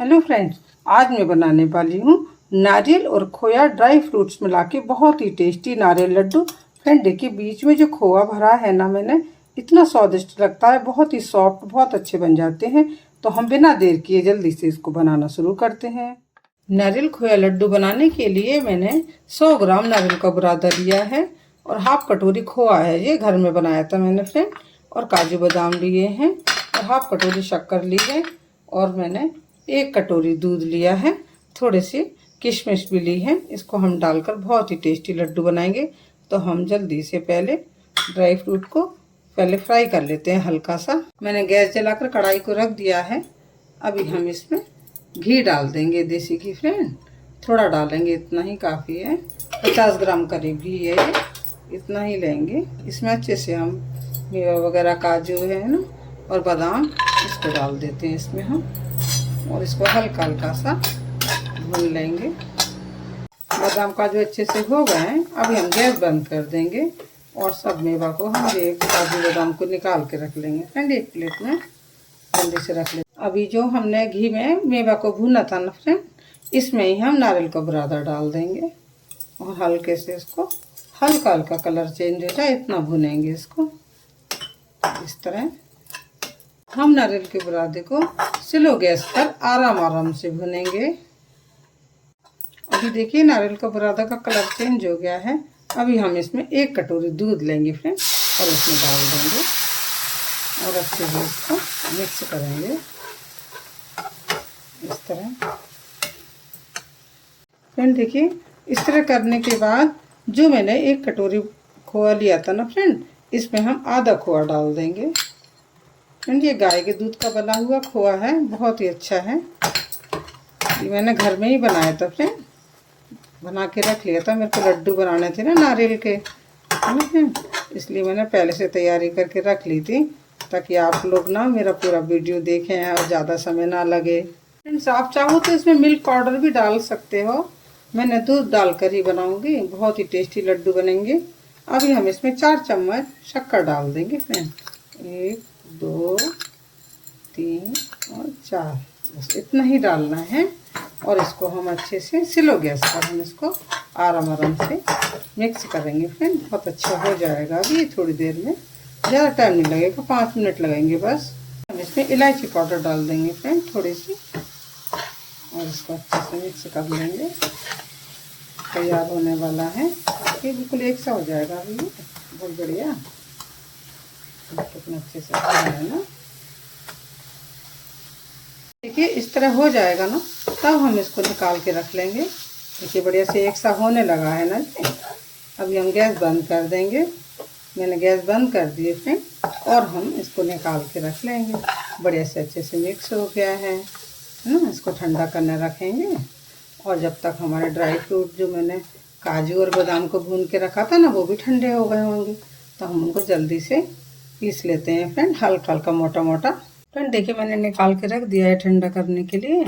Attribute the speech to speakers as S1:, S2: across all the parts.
S1: Hello friends, आज मैं बनाने वाली हूँ नारियल और खोया ड्राई फ्रूट्स मिला के बहुत ही टेस्टी नारियल लड्डू। फ्रेंड देखिए, बीच में जो खोया भरा है ना मैंने, इतना स्वादिष्ट लगता है, बहुत ही सॉफ्ट, बहुत अच्छे बन जाते हैं। तो हम बिना देर किए जल्दी से इसको बनाना शुरू करते हैं। नारियल खोया लड्डू बनाने के लिए मैंने 100 ग्राम नारियल का बुरादा लिया है और हाफ कटोरी खोया है, ये घर में बनाया था मैंने फ्रेंड। और काजू बादाम लिए हैं और हाफ कटोरी शक्कर ली है और मैंने 1 कटोरी दूध लिया है, थोड़ी सी किशमिश भी ली है। इसको हम डालकर बहुत ही टेस्टी लड्डू बनाएंगे। तो हम जल्दी से पहले ड्राई फ्रूट को पहले फ्राई कर लेते हैं हल्का सा। मैंने गैस जलाकर कढ़ाई को रख दिया है। अभी हम इसमें घी डाल देंगे, देसी घी फ्रेंड, थोड़ा डालेंगे, इतना ही काफ़ी है। 50 ग्राम करीब घी है ये, इतना ही लेंगे। इसमें अच्छे से हम मेवा वगैरह, काजू है ना और बादाम, इसको डाल देते हैं इसमें हम और इसको हल्का हल्का सा भून लेंगे। बादाम काजू अच्छे से हो गए हैं। अभी हम गैस बंद कर देंगे और सब मेवा को हम एक काजू बादाम को निकाल के रख लेंगे फ्रेंड, एक प्लेट में जल्दी से रख लेंगे। अभी जो हमने घी में मेवा को भूना था ना फ्रेंड, इसमें ही हम नारियल का बुरादा डाल देंगे और हल्के से इसको हल्का हल्का कलर चेंज हो जाए इतना भूनेंगे इसको। इस तरह हम नारियल के बुरादे को स्लो गैस पर आराम आराम से भुनेंगे। अभी देखिए नारियल का बुरादा का कलर चेंज हो गया है। अभी हम इसमें 1 कटोरी दूध लेंगे फ्रेंड और इसमें डाल देंगे और अच्छे से इसको मिक्स करेंगे इस तरह। फ्रेंड देखिए, इस तरह करने के बाद जो मैंने 1 कटोरी खोया लिया था ना फ्रेंड, इसमें हम आधा खोया डाल देंगे। फ्रेंड ये गाय के दूध का बना हुआ खोया है, बहुत ही अच्छा है। ये मैंने घर में ही बनाया था फ्रेंड, बना के रख लिया था। मेरे को लड्डू बनाने थे ना नारियल के, है ना फ्रेंड, इसलिए मैंने पहले से तैयारी करके रख ली थी ताकि आप लोग ना मेरा पूरा वीडियो देखें और ज़्यादा समय ना लगे। फ्रेंड्स आप चाहो तो इसमें मिल्क पाउडर भी डाल सकते हो, मैंने दूध डालकर ही बनाऊंगी, बहुत ही टेस्टी लड्डू बनेंगे। अभी हम इसमें 4 चम्मच शक्कर डाल देंगे फ्रेंड, 1 2 3 और 4, बस इतना ही डालना है। और इसको हम अच्छे से स्लो गैस पर हम इसको आराम आराम से मिक्स करेंगे फ्रेंड, बहुत अच्छा हो जाएगा। अभी थोड़ी देर में, ज़्यादा टाइम नहीं लगेगा, 5 मिनट लगेंगे बस। हम इसमें इलायची पाउडर डाल देंगे फ्रेंड थोड़ी सी और इसको अच्छे से मिक्स कर लेंगे। तैयार होने वाला है, ये बिल्कुल एक सा हो जाएगा। अभी बहुत बढ़िया, कितना अच्छे से है ना। देखिए इस तरह हो जाएगा ना, तब हम इसको निकाल के रख लेंगे। देखिए बढ़िया से एक सा होने लगा है ना। अभी हम गैस बंद कर देंगे, मैंने गैस बंद कर दिए फ्रेंड, और हम इसको निकाल के रख लेंगे। बढ़िया से अच्छे से मिक्स हो गया है ना। इसको ठंडा करने रखेंगे और जब तक हमारे ड्राई फ्रूट जो मैंने काजू और बादाम को भून के रखा था ना, वो भी ठंडे हो गए होंगे, तो हम उनको जल्दी से पीस लेते हैं फ्रेंड, हल्का हल्का मोटा मोटा। फ्रेंड देखिए मैंने निकाल के रख दिया है ठंडा करने के लिए।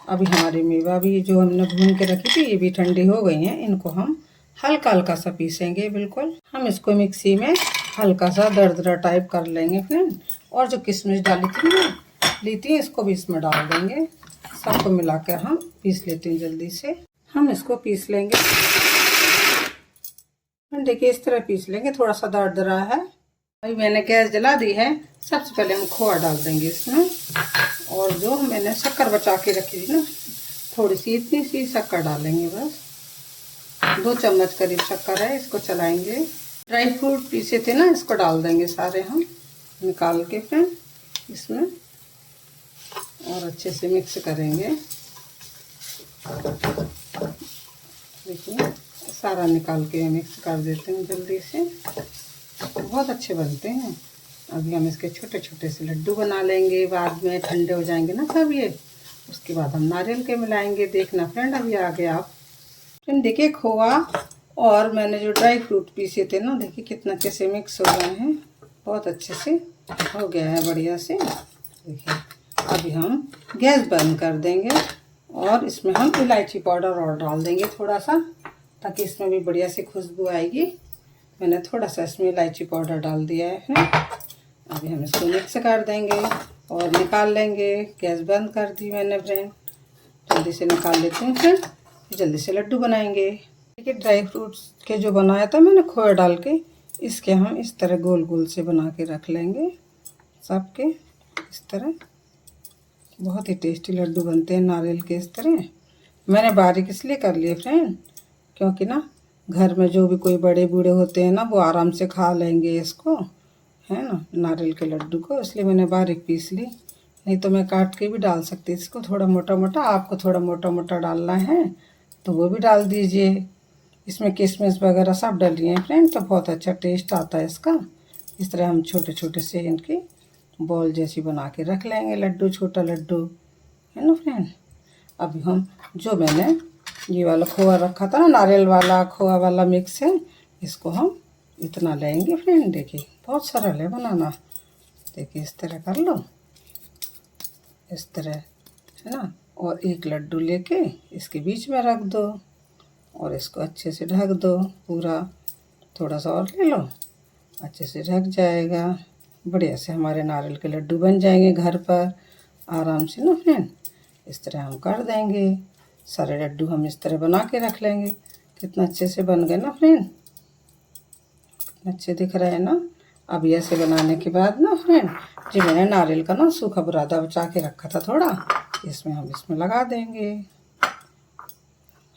S1: अभी हमारी मेवा भी जो हमने भून के रखी थी, ये भी ठंडी हो गई हैं। इनको हम हल्का हल्का सा पीसेंगे बिल्कुल। हम इसको मिक्सी में हल्का सा दरदरा टाइप कर लेंगे फ्रेंड। और जो किशमिश डाली थी ना, ली थी, इसको भी इसमें डाल देंगे। सबको मिलाकर हम पीस लेते हैं जल्दी से। हम इसको पीस लेंगे, देखिए इस तरह पीस लेंगे, थोड़ा सा दरदरा है। अभी मैंने गैस जला दी है। सबसे पहले हम खोया डाल देंगे इसमें, और जो मैंने शक्कर बचा के रखी थी ना, थोड़ी सी इतनी सी शक्कर डालेंगे, बस 2 चम्मच करीब शक्कर है। इसको चलाएंगे। ड्राई फ्रूट पीसे थे ना, इसको डाल देंगे सारे हम निकाल के फ्रेंड इसमें, और अच्छे से मिक्स करेंगे। देखिए सारा निकाल के मिक्स कर देते हैं जल्दी से, बहुत अच्छे बनते हैं। अभी हम इसके छोटे छोटे से लड्डू बना लेंगे, बाद में ठंडे हो जाएंगे ना सब ये, उसके बाद हम नारियल के मिलाएंगे। देखना फ्रेंड अभी आगे आप। फ्रेंड देखिए खोया और मैंने जो ड्राई फ्रूट पीसे थे ना, देखिए कितना अच्छे से मिक्स हो गए हैं, बहुत अच्छे से हो गया है बढ़िया से। देखिए अभी हम गैस बंद कर देंगे और इसमें हम इलायची पाउडर और डाल देंगे थोड़ा सा, ताकि इसमें भी बढ़िया से खुशबू आएगी। मैंने थोड़ा सा इसमें इलायची पाउडर डाल दिया है। अभी हम इसको मिक्स कर देंगे और निकाल लेंगे। गैस बंद कर दी मैंने फ्रेंड। जल्दी से निकाल लेते हैं फ्रेंड, जल्दी से लड्डू बनाएंगे। देखिए ड्राई फ्रूट्स के जो बनाया था मैंने खोया डाल के, इसके हम इस तरह गोल गोल से बना के रख लेंगे सबके इस तरह। बहुत ही टेस्टी लड्डू बनते हैं नारियल के इस तरह। मैंने बारीक इसलिए कर लिए फ्रेंड क्योंकि ना घर में जो भी कोई बड़े बूढ़े होते हैं ना वो आराम से खा लेंगे इसको, है ना, नारियल के लड्डू को, इसलिए मैंने बारीक पीस ली। नहीं तो मैं काट के भी डाल सकती इसको थोड़ा मोटा मोटा। आपको थोड़ा मोटा मोटा डालना है तो वो भी डाल दीजिए। इसमें किशमिश वगैरह सब डालिए फ्रेंड, तो बहुत अच्छा टेस्ट आता है इसका। इस तरह हम छोटे छोटे से इनकी बॉल जैसी बना के रख लेंगे, लड्डू, छोटा लड्डू, है ना फ्रेंड। अभी हम जो मैंने ये वाला खोआ रखा था ना, नारियल वाला खोआ वाला मिक्स है, इसको हम इतना लेंगे फ्रेंड। देखिए बहुत सरल है बनाना। देखिए इस तरह कर लो, इस तरह, है ना। और एक लड्डू लेके इसके बीच में रख दो और इसको अच्छे से ढक दो पूरा। थोड़ा सा और ले लो, अच्छे से ढक जाएगा। बढ़िया से हमारे नारियल के लड्डू बन जाएंगे घर पर आराम से ना फ्रेंड। इस तरह हम कर देंगे सारे लड्डू, हम इस तरह बना के रख लेंगे। कितना अच्छे से बन गए ना फ्रेंड, कितने अच्छे दिख रहे हैं ना। अब ऐसे बनाने के बाद ना फ्रेंड, जो मैंने नारियल का ना सूखा बुरादा बचा के रखा था थोड़ा, इसमें हम इसमें लगा देंगे,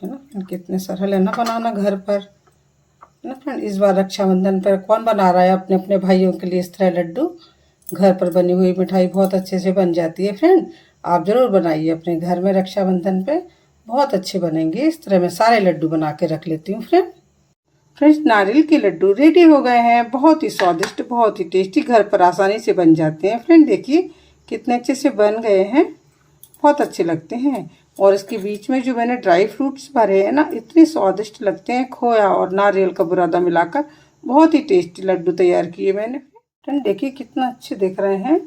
S1: है ना फ्रेंड। कितने सरल है ना बनाना घर पर, है ना फ्रेंड। इस बार रक्षाबंधन पर कौन बना रहा है अपने अपने भाइयों के लिए इस तरह लड्डू। घर पर बनी हुई मिठाई बहुत अच्छे से बन जाती है फ्रेंड। आप ज़रूर बनाइए अपने घर में रक्षाबंधन पे, बहुत अच्छे बनेंगे। इस तरह मैं सारे लड्डू बना के रख लेती हूँ फ्रेंड। फ्रेंड्स नारियल के लड्डू रेडी हो गए हैं, बहुत ही स्वादिष्ट, बहुत ही टेस्टी, घर पर आसानी से बन जाते हैं फ्रेंड। देखिए कितने अच्छे से बन गए हैं, बहुत अच्छे लगते हैं। और इसके बीच में जो मैंने ड्राई फ्रूट्स भरे हैं ना, इतने स्वादिष्ट लगते हैं। खोया और नारियल का बुरादा मिलाकर बहुत ही टेस्टी लड्डू तैयार किए मैंने फ्रेंड। देखिए कितना अच्छे दिख रहे हैं।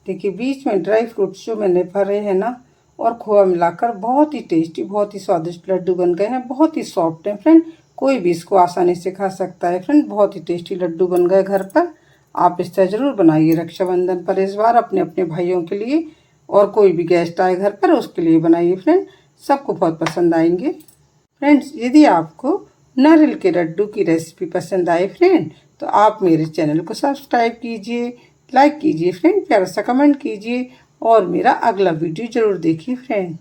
S1: देखिए बीच में ड्राई फ्रूट्स जो मैंने भरे हैं ना और खोया मिलाकर बहुत ही टेस्टी, बहुत ही स्वादिष्ट लड्डू बन गए हैं। बहुत ही सॉफ्ट है फ्रेंड, कोई भी इसको आसानी से खा सकता है फ्रेंड। बहुत ही टेस्टी लड्डू बन गए घर पर। आप इस तरह ज़रूर बनाइए रक्षाबंधन पर इस बार अपने अपने भाइयों के लिए, और कोई भी गेस्ट आए घर पर उसके लिए बनाइए फ्रेंड, सबको बहुत पसंद आएंगे। फ्रेंड्स यदि आपको नारियल के लड्डू की रेसिपी पसंद आए फ्रेंड, तो आप मेरे चैनल को सब्सक्राइब कीजिए, लाइक कीजिए फ्रेंड, प्यारा सा कमेंट कीजिए और मेरा अगला वीडियो ज़रूर देखिए फ्रेंड।